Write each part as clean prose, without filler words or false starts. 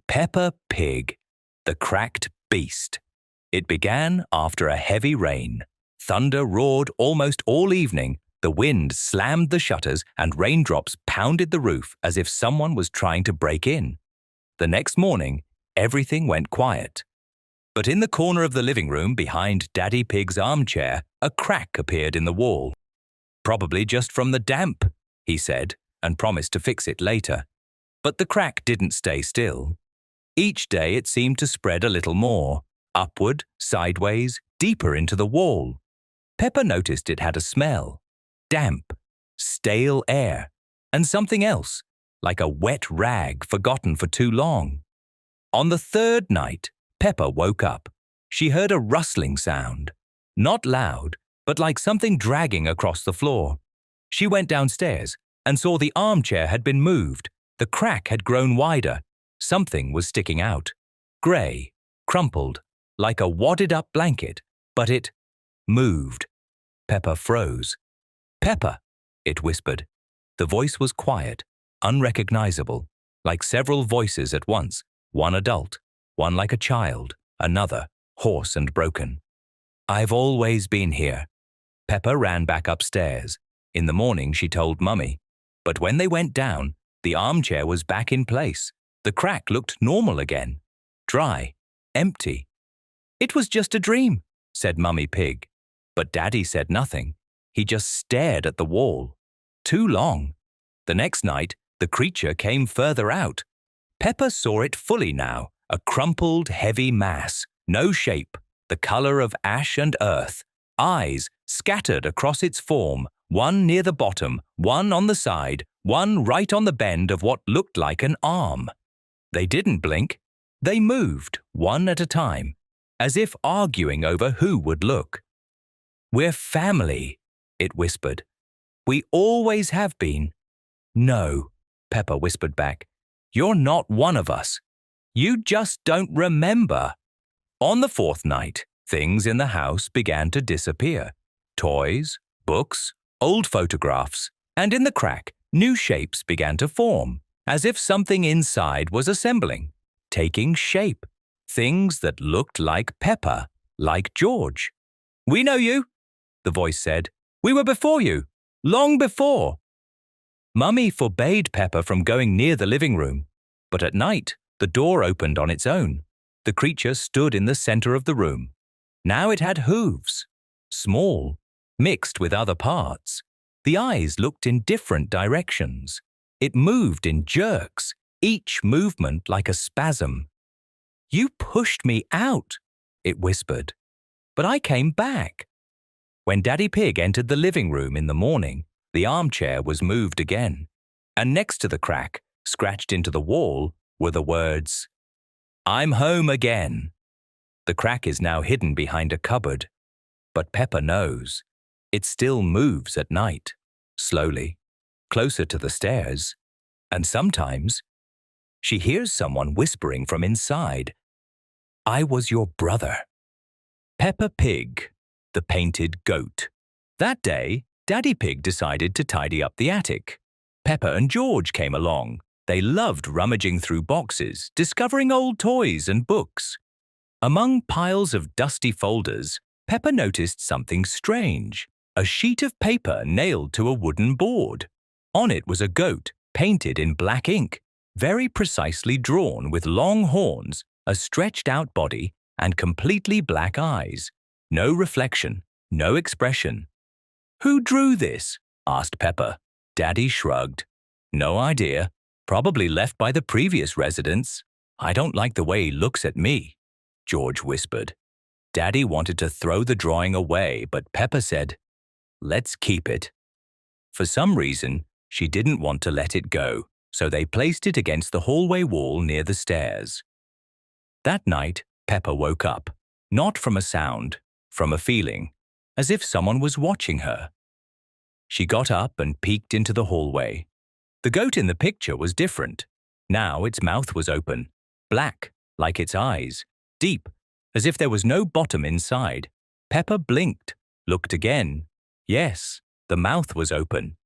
Peppa Pig, the cracked beast. It began after a heavy rain. Thunder roared almost all evening, the wind slammed the shutters, and raindrops pounded the roof as if someone was trying to break in. The next morning, everything went quiet. But in the corner of the living room behind Daddy Pig's armchair, a crack appeared in the wall. "Probably just from the damp," he said, and promised to fix it later. But the crack didn't stay still. Each day it seemed to spread a little more, upward, sideways, deeper into the wall. Peppa noticed it had a smell: damp, stale air, and something else, like a wet rag forgotten for too long. On the third night, Peppa woke up. She heard a rustling sound, not loud, but like something dragging across the floor. She went downstairs and saw the armchair had been moved. The crack had grown wider. Something was sticking out, grey, crumpled, like a wadded-up blanket, but it moved. Peppa froze. "Peppa," it whispered. The voice was quiet, unrecognizable, like several voices at once, one adult, one like a child, another hoarse and broken. "I've always been here." Peppa ran back upstairs. In the morning she told Mummy. But when they went down, the armchair was back in place. The crack looked normal again, dry, empty. "It was just a dream," said Mummy Pig. But Daddy said nothing. He just stared at the wall. Too long. The next night, the creature came further out. Peppa saw it fully now, a crumpled, heavy mass, no shape, the color of ash and earth, eyes scattered across its form, one near the bottom, one on the side, one right on the bend of what looked like an arm. They didn't blink. They moved, one at a time, as if arguing over who would look. "We're family," it whispered. "We always have been." "No," Peppa whispered back. "You're not one of us. You just don't remember." On the fourth night, things in the house began to disappear. Toys, books, old photographs, and in the crack, new shapes began to form, as if something inside was assembling, taking shape. Things that looked like Peppa, like George. "We know you," the voice said. "We were before you, long before." Mummy forbade Peppa from going near the living room, but at night the door opened on its own. The creature stood in the center of the room. Now it had hooves, small, mixed with other parts. The eyes looked in different directions. It moved in jerks, each movement like a spasm. "You pushed me out," it whispered, "but I came back." When Daddy Pig entered the living room in the morning, the armchair was moved again, and next to the crack, scratched into the wall, were the words, "I'm home again." The crack is now hidden behind a cupboard, but Peppa knows. It still moves at night, slowly, closer to the stairs, and sometimes she hears someone whispering from inside, "I was your brother." Peppa Pig, the painted goat. That day, Daddy Pig decided to tidy up the attic. Peppa and George came along. They loved rummaging through boxes, discovering old toys and books. Among piles of dusty folders, Peppa noticed something strange: a sheet of paper nailed to a wooden board. On it was a goat, painted in black ink, very precisely drawn with long horns, a stretched-out body, and completely black eyes. No reflection, no expression. "Who drew this?" asked Peppa. Daddy shrugged. "No idea. Probably left by the previous residents. I don't like the way he looks at me," George whispered. Daddy wanted to throw the drawing away, but Peppa said, "Let's keep it." For some reason, she didn't want to let it go, so they placed it against the hallway wall near the stairs. That night, Peppa woke up, not from a sound, from a feeling, as if someone was watching her. She got up and peeked into the hallway. The goat in the picture was different. Now its mouth was open, black, like its eyes, deep, as if there was no bottom inside. Peppa blinked, looked again. Yes, the mouth was open.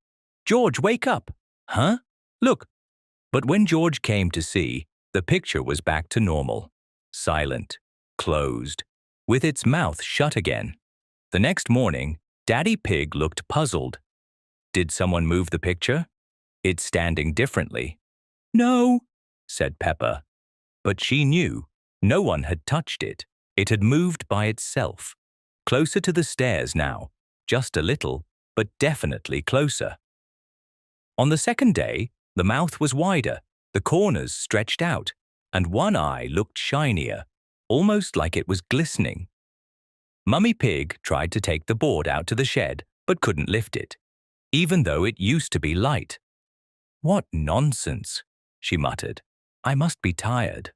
"George, wake up!" "Huh? Look!" But when George came to see, The picture was back to normal, silent, closed, with its mouth shut again. The next morning, Daddy Pig looked puzzled. Did someone move the picture? It's standing differently. No, said Peppa. But she knew no one had touched it. It had moved by itself. Closer to the stairs now, just a little, but definitely closer. On the second day, the mouth was wider, the corners stretched out, and one eye looked shinier, almost like it was glistening. Mummy Pig tried to take the board out to the shed, but couldn't lift it, even though it used to be light. What nonsense, she muttered. I must be tired.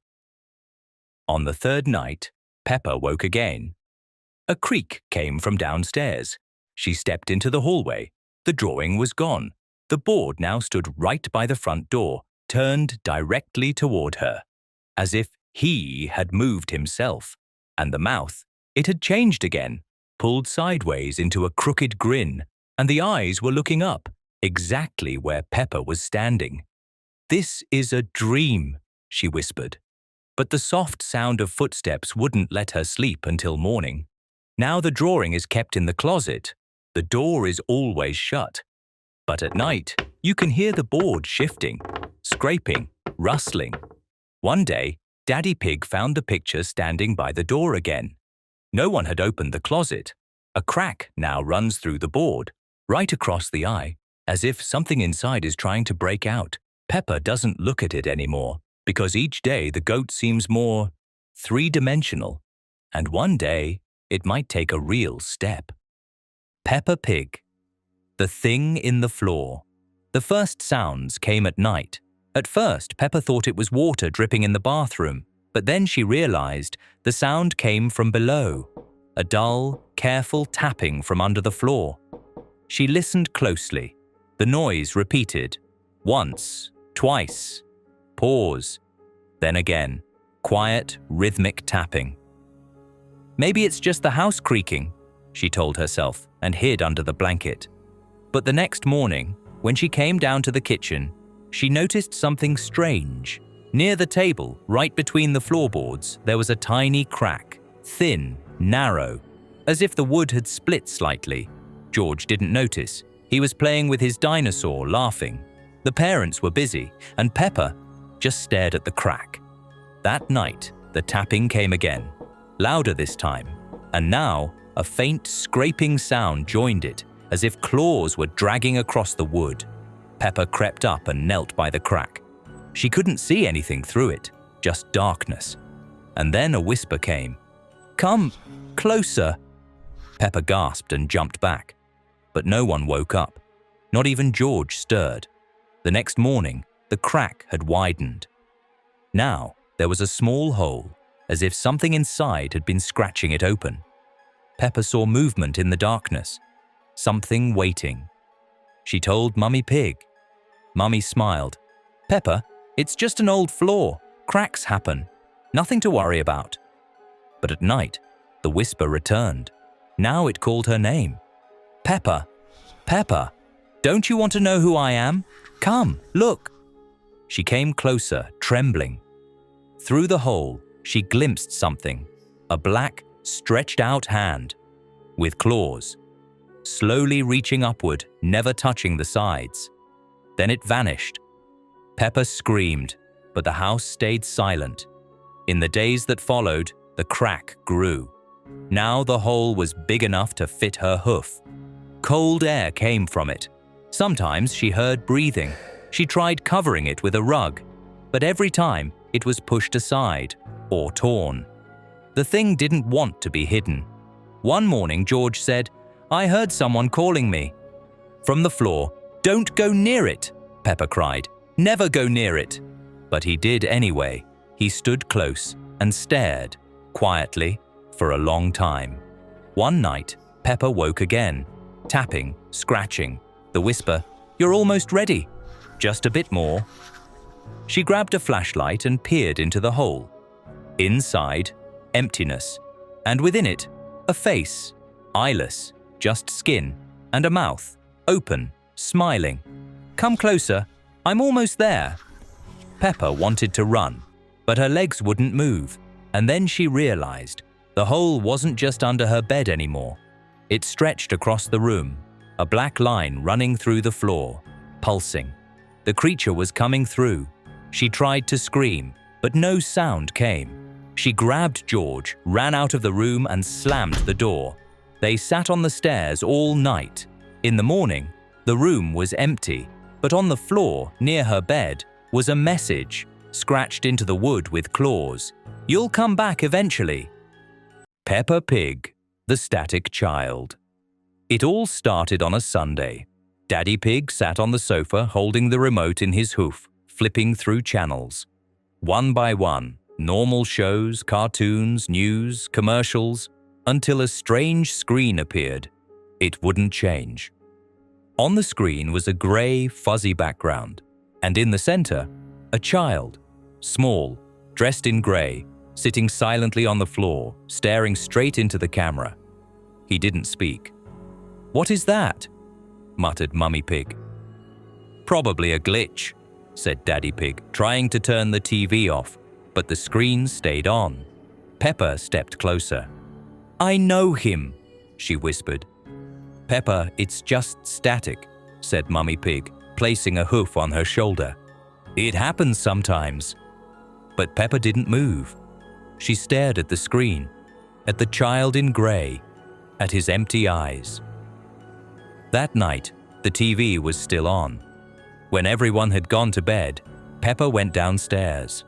On the third night, Peppa woke again. A creak came from downstairs. She stepped into the hallway. The drawing was gone. The board now stood right by the front door, turned directly toward her, as if he had moved himself. And the mouth, it had changed again, pulled sideways into a crooked grin, and the eyes were looking up, exactly where Peppa was standing. This is a dream, she whispered. But the soft sound of footsteps wouldn't let her sleep until morning. Now the drawing is kept in the closet. The door is always shut. But at night, you can hear the board shifting, scraping, rustling. One day, Daddy Pig found the picture standing by the door again. No one had opened the closet. A crack now runs through the board, right across the eye, as if something inside is trying to break out. Peppa doesn't look at it anymore, because each day the goat seems more three-dimensional, and one day it might take a real step. Peppa Pig. The thing in the floor. The first sounds came at night. At first, Peppa thought it was water dripping in the bathroom, but then she realized the sound came from below, a dull, careful tapping from under the floor. She listened closely. The noise repeated. Once, twice. Pause. Then again. Quiet, rhythmic tapping. Maybe it's just the house creaking, she told herself and hid under the blanket. But the next morning, when she came down to the kitchen, she noticed something strange. Near the table, right between the floorboards, there was a tiny crack, thin, narrow, as if the wood had split slightly. George didn't notice. He was playing with his dinosaur, laughing. The parents were busy, and Peppa just stared at the crack. That night, the tapping came again, louder this time, and now a faint scraping sound joined it, as if claws were dragging across the wood. Peppa crept up and knelt by the crack. She couldn't see anything through it, just darkness. And then a whisper came. "Come, closer." Peppa gasped and jumped back. But no one woke up. Not even George stirred. The next morning, the crack had widened. Now, there was a small hole, as if something inside had been scratching it open. Peppa saw movement in the darkness. Something waiting. She told Mummy Pig. Mummy smiled. "Peppa, it's just an old floor. Cracks happen. Nothing to worry about." But at night, the whisper returned. Now it called her name. "Peppa, Peppa, don't you want to know who I am? Come, look." She came closer, trembling. Through the hole, she glimpsed something. A black, stretched-out hand, with claws, slowly reaching upward, never touching the sides. Then it vanished. Peppa screamed, but the house stayed silent. In the days that followed, the crack grew. Now the hole was big enough to fit her hoof. Cold air came from it. Sometimes she heard breathing. She tried covering it with a rug, but every time it was pushed aside or torn. The thing didn't want to be hidden. One morning, George said, "I heard someone calling me." From the floor, "Don't go near it," Peppa cried. "Never go near it." But he did anyway. He stood close and stared, quietly, for a long time. One night, Peppa woke again, tapping, scratching. The whisper, "You're almost ready. Just a bit more." She grabbed a flashlight and peered into the hole. Inside, emptiness, and within it, a face, eyeless, just skin, and a mouth, open, smiling. "Come closer, I'm almost there." Peppa wanted to run, but her legs wouldn't move, and then she realized the hole wasn't just under her bed anymore. It stretched across the room, a black line running through the floor, pulsing. The creature was coming through. She tried to scream, but no sound came. She grabbed George, ran out of the room and slammed the door. They sat on the stairs all night. In the morning, the room was empty, but on the floor near her bed was a message scratched into the wood with claws. "You'll come back eventually." Peppa Pig, the static child. It all started on a Sunday. Daddy Pig sat on the sofa holding the remote in his hoof, flipping through channels. One by one, normal shows, cartoons, news, commercials, until a strange screen appeared. It wouldn't change. On the screen was a grey, fuzzy background, and in the center, a child, small, dressed in grey, sitting silently on the floor, staring straight into the camera. He didn't speak. "What is that?" muttered Mummy Pig. "Probably a glitch," said Daddy Pig, trying to turn the TV off, but the screen stayed on. Peppa stepped closer. "I know him," she whispered. "Peppa, it's just static," said Mummy Pig, placing a hoof on her shoulder. "It happens sometimes." But Peppa didn't move. She stared at the screen, at the child in grey, at his empty eyes. That night, the TV was still on. When everyone had gone to bed, Peppa went downstairs.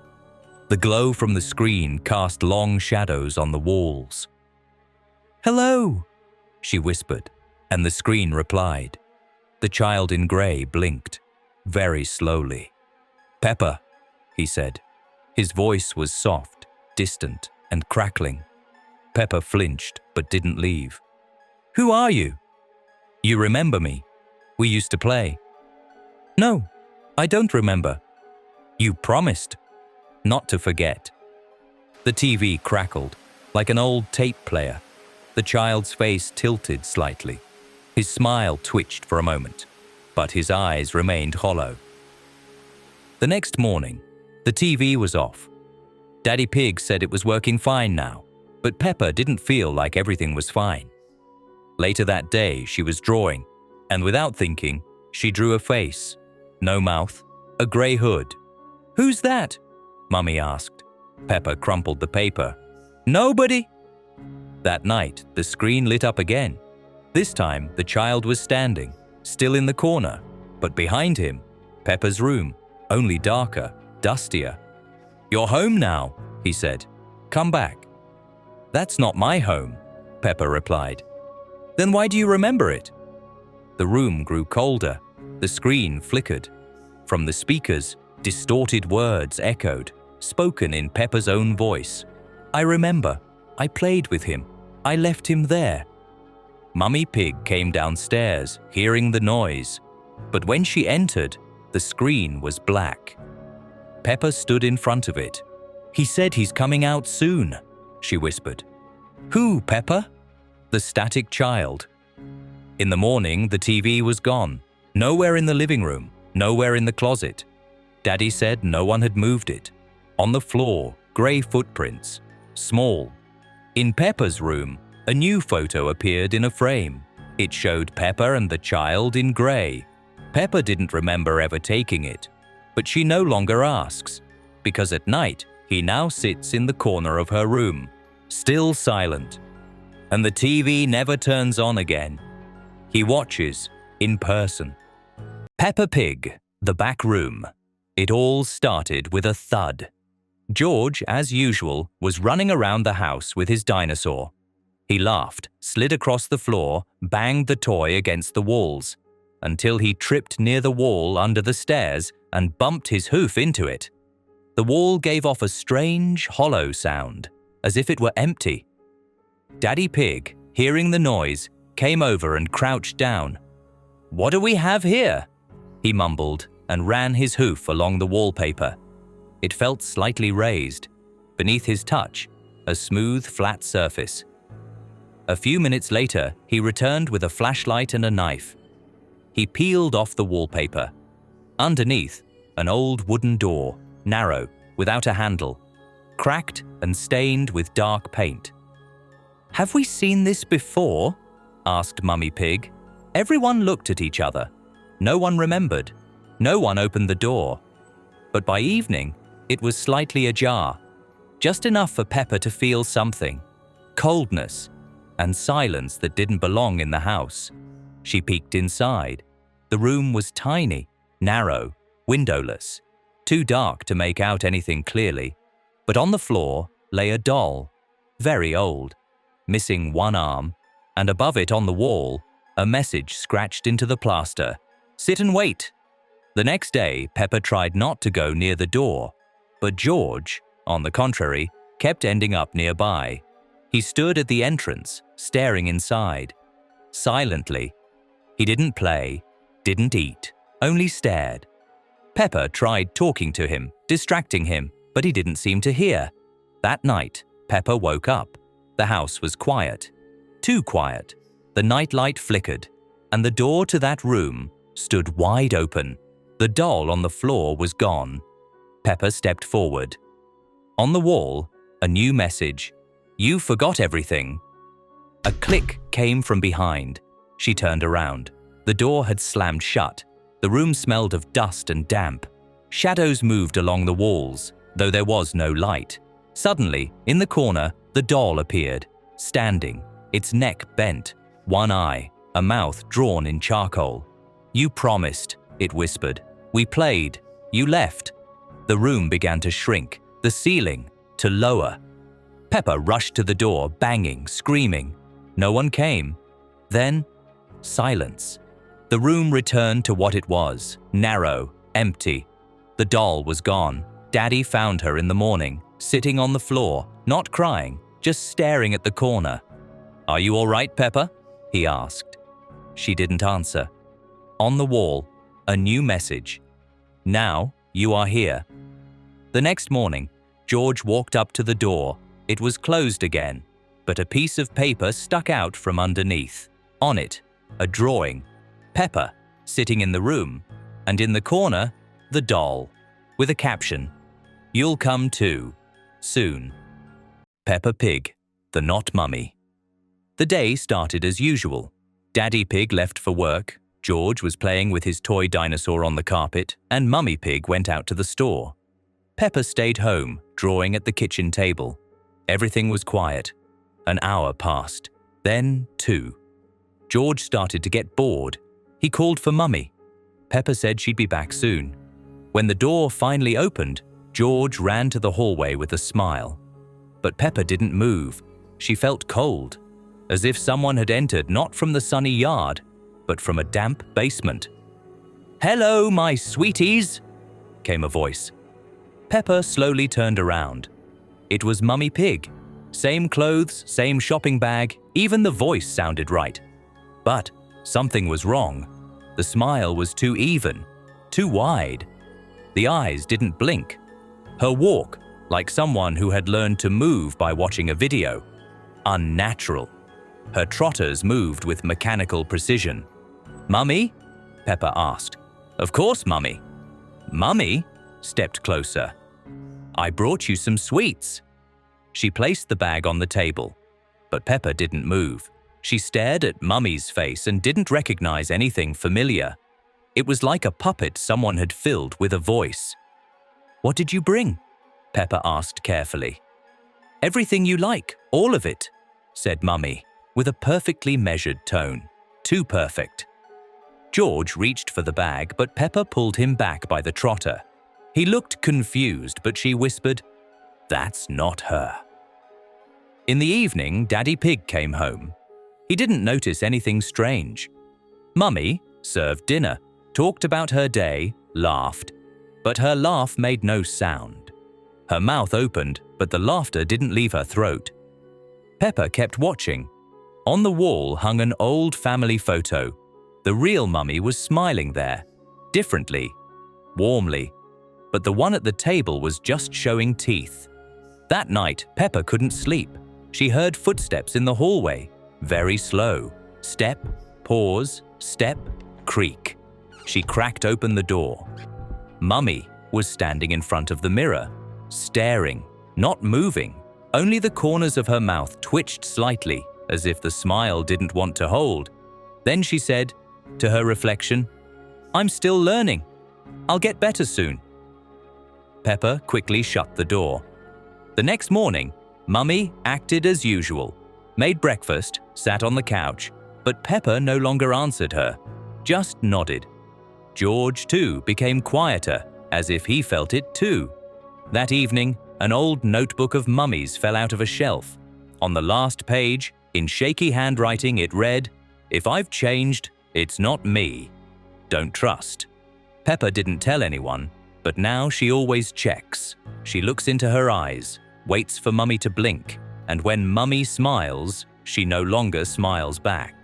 The glow from the screen cast long shadows on the walls. "Hello," she whispered, and the screen replied. The child in grey blinked, very slowly. "Peppa," he said. His voice was soft, distant, and crackling. Peppa flinched but didn't leave. "Who are you?" "You remember me? We used to play." "No, I don't remember." "You promised." "Not to forget." The TV crackled, like an old tape player. The child's face tilted slightly. His smile twitched for a moment, but his eyes remained hollow. The next morning, the TV was off. Daddy Pig said it was working fine now, but Peppa didn't feel like everything was fine. Later that day, she was drawing, and without thinking, she drew a face. No mouth, a grey hood. "Who's that?" Mummy asked. Peppa crumpled the paper. "Nobody." That night, the screen lit up again. This time, the child was standing, still in the corner, but behind him, Peppa's room, only darker, dustier. "You're home now," he said. "Come back." "That's not my home," Peppa replied. "Then why do you remember it?" The room grew colder. The screen flickered. From the speakers, distorted words echoed, spoken in Peppa's own voice. "I remember. I played with him. I left him there." Mummy Pig came downstairs, hearing the noise. But when she entered, the screen was black. Peppa stood in front of it. "He said he's coming out soon," she whispered. "Who, Peppa?" "The static child." In the morning, the TV was gone. Nowhere in the living room, nowhere in the closet. Daddy said no one had moved it. On the floor, grey footprints, small. In Peppa's room, a new photo appeared in a frame. It showed Peppa and the child in grey. Peppa didn't remember ever taking it, but she no longer asks, because at night, he now sits in the corner of her room, still silent. And the TV never turns on again. He watches in person. Peppa Pig, the back room. It all started with a thud. George, as usual, was running around the house with his dinosaur. He laughed, slid across the floor, banged the toy against the walls, until he tripped near the wall under the stairs and bumped his hoof into it. The wall gave off a strange, hollow sound, as if it were empty. Daddy Pig, hearing the noise, came over and crouched down. "What do we have here?" he mumbled and ran his hoof along the wallpaper. It felt slightly raised. Beneath his touch, a smooth, flat surface. A few minutes later, he returned with a flashlight and a knife. He peeled off the wallpaper. Underneath, an old wooden door, narrow, without a handle, cracked and stained with dark paint. "Have we seen this before?" asked Mummy Pig. Everyone looked at each other. No one remembered. No one opened the door. But by evening, it was slightly ajar, just enough for Peppa to feel something: coldness and silence that didn't belong in the house. She peeked inside. The room was tiny, narrow, windowless, too dark to make out anything clearly. But on the floor lay a doll, very old, missing one arm, and above it on the wall, a message scratched into the plaster: "Sit and wait." The next day, Peppa tried not to go near the door, but George, on the contrary, kept ending up nearby. He stood at the entrance, staring inside. Silently. He didn't play, didn't eat, only stared. Peppa tried talking to him, distracting him, but he didn't seem to hear. That night, Peppa woke up. The house was quiet. Too quiet. The nightlight flickered, and the door to that room stood wide open. The doll on the floor was gone. Peppa stepped forward. On the wall, a new message: "You forgot everything." A click came from behind. She turned around. The door had slammed shut. The room smelled of dust and damp. Shadows moved along the walls, though there was no light. Suddenly, in the corner, the doll appeared, standing, its neck bent, one eye, a mouth drawn in charcoal. "You promised," it whispered. "We played. You left." The room began to shrink, the ceiling to lower. Peppa rushed to the door, banging, screaming. No one came. Then, silence. The room returned to what it was, narrow, empty. The doll was gone. Daddy found her in the morning, sitting on the floor, not crying, just staring at the corner. "Are you all right, Peppa?" he asked. She didn't answer. On the wall, a new message: "Now you are here." The next morning, George walked up to the door. It was closed again, but a piece of paper stuck out from underneath. On it, a drawing. Peppa, sitting in the room, and in the corner, the doll, with a caption: "You'll come too, soon." Peppa Pig, the Not Mummy. The day started as usual. Daddy Pig left for work, George was playing with his toy dinosaur on the carpet, and Mummy Pig went out to the store. Peppa stayed home, drawing at the kitchen table. Everything was quiet. An hour passed, then 2. George started to get bored. He called for Mummy. Peppa said she'd be back soon. When the door finally opened, George ran to the hallway with a smile. But Peppa didn't move. She felt cold, as if someone had entered not from the sunny yard, but from a damp basement. "Hello, my sweeties," came a voice. Peppa slowly turned around. It was Mummy Pig. Same clothes, same shopping bag, even the voice sounded right. But something was wrong. The smile was too even, too wide. The eyes didn't blink. Her walk, like someone who had learned to move by watching a video. Unnatural. Her trotters moved with mechanical precision. "Mummy?" Peppa asked. "Of course, Mummy." Mummy stepped closer. "I brought you some sweets." She placed the bag on the table, but Peppa didn't move. She stared at Mummy's face and didn't recognize anything familiar. It was like a puppet someone had filled with a voice. "What did you bring?" Peppa asked carefully. "Everything you like, all of it," said Mummy, with a perfectly measured tone. Too perfect. George reached for the bag, but Peppa pulled him back by the trotter. He looked confused, but she whispered, "That's not her." In the evening, Daddy Pig came home. He didn't notice anything strange. Mummy served dinner, talked about her day, laughed, but her laugh made no sound. Her mouth opened, but the laughter didn't leave her throat. Peppa kept watching. On the wall hung an old family photo. The real Mummy was smiling there, differently, warmly, but the one at the table was just showing teeth. That night, Peppa couldn't sleep. She heard footsteps in the hallway, very slow. Step, pause, step, creak. She cracked open the door. Mummy was standing in front of the mirror, staring, not moving. Only the corners of her mouth twitched slightly, as if the smile didn't want to hold. Then she said, to her reflection, "I'm still learning. I'll get better soon." Peppa quickly shut the door. The next morning, Mummy acted as usual, made breakfast, sat on the couch, but Peppa no longer answered her, just nodded. George, too, became quieter, as if he felt it too. That evening, an old notebook of Mummy's fell out of a shelf. On the last page, in shaky handwriting, it read, "If I've changed, it's not me. Don't trust." Peppa didn't tell anyone, but now she always checks. She looks into her eyes, waits for Mummy to blink, and when Mummy smiles, she no longer smiles back.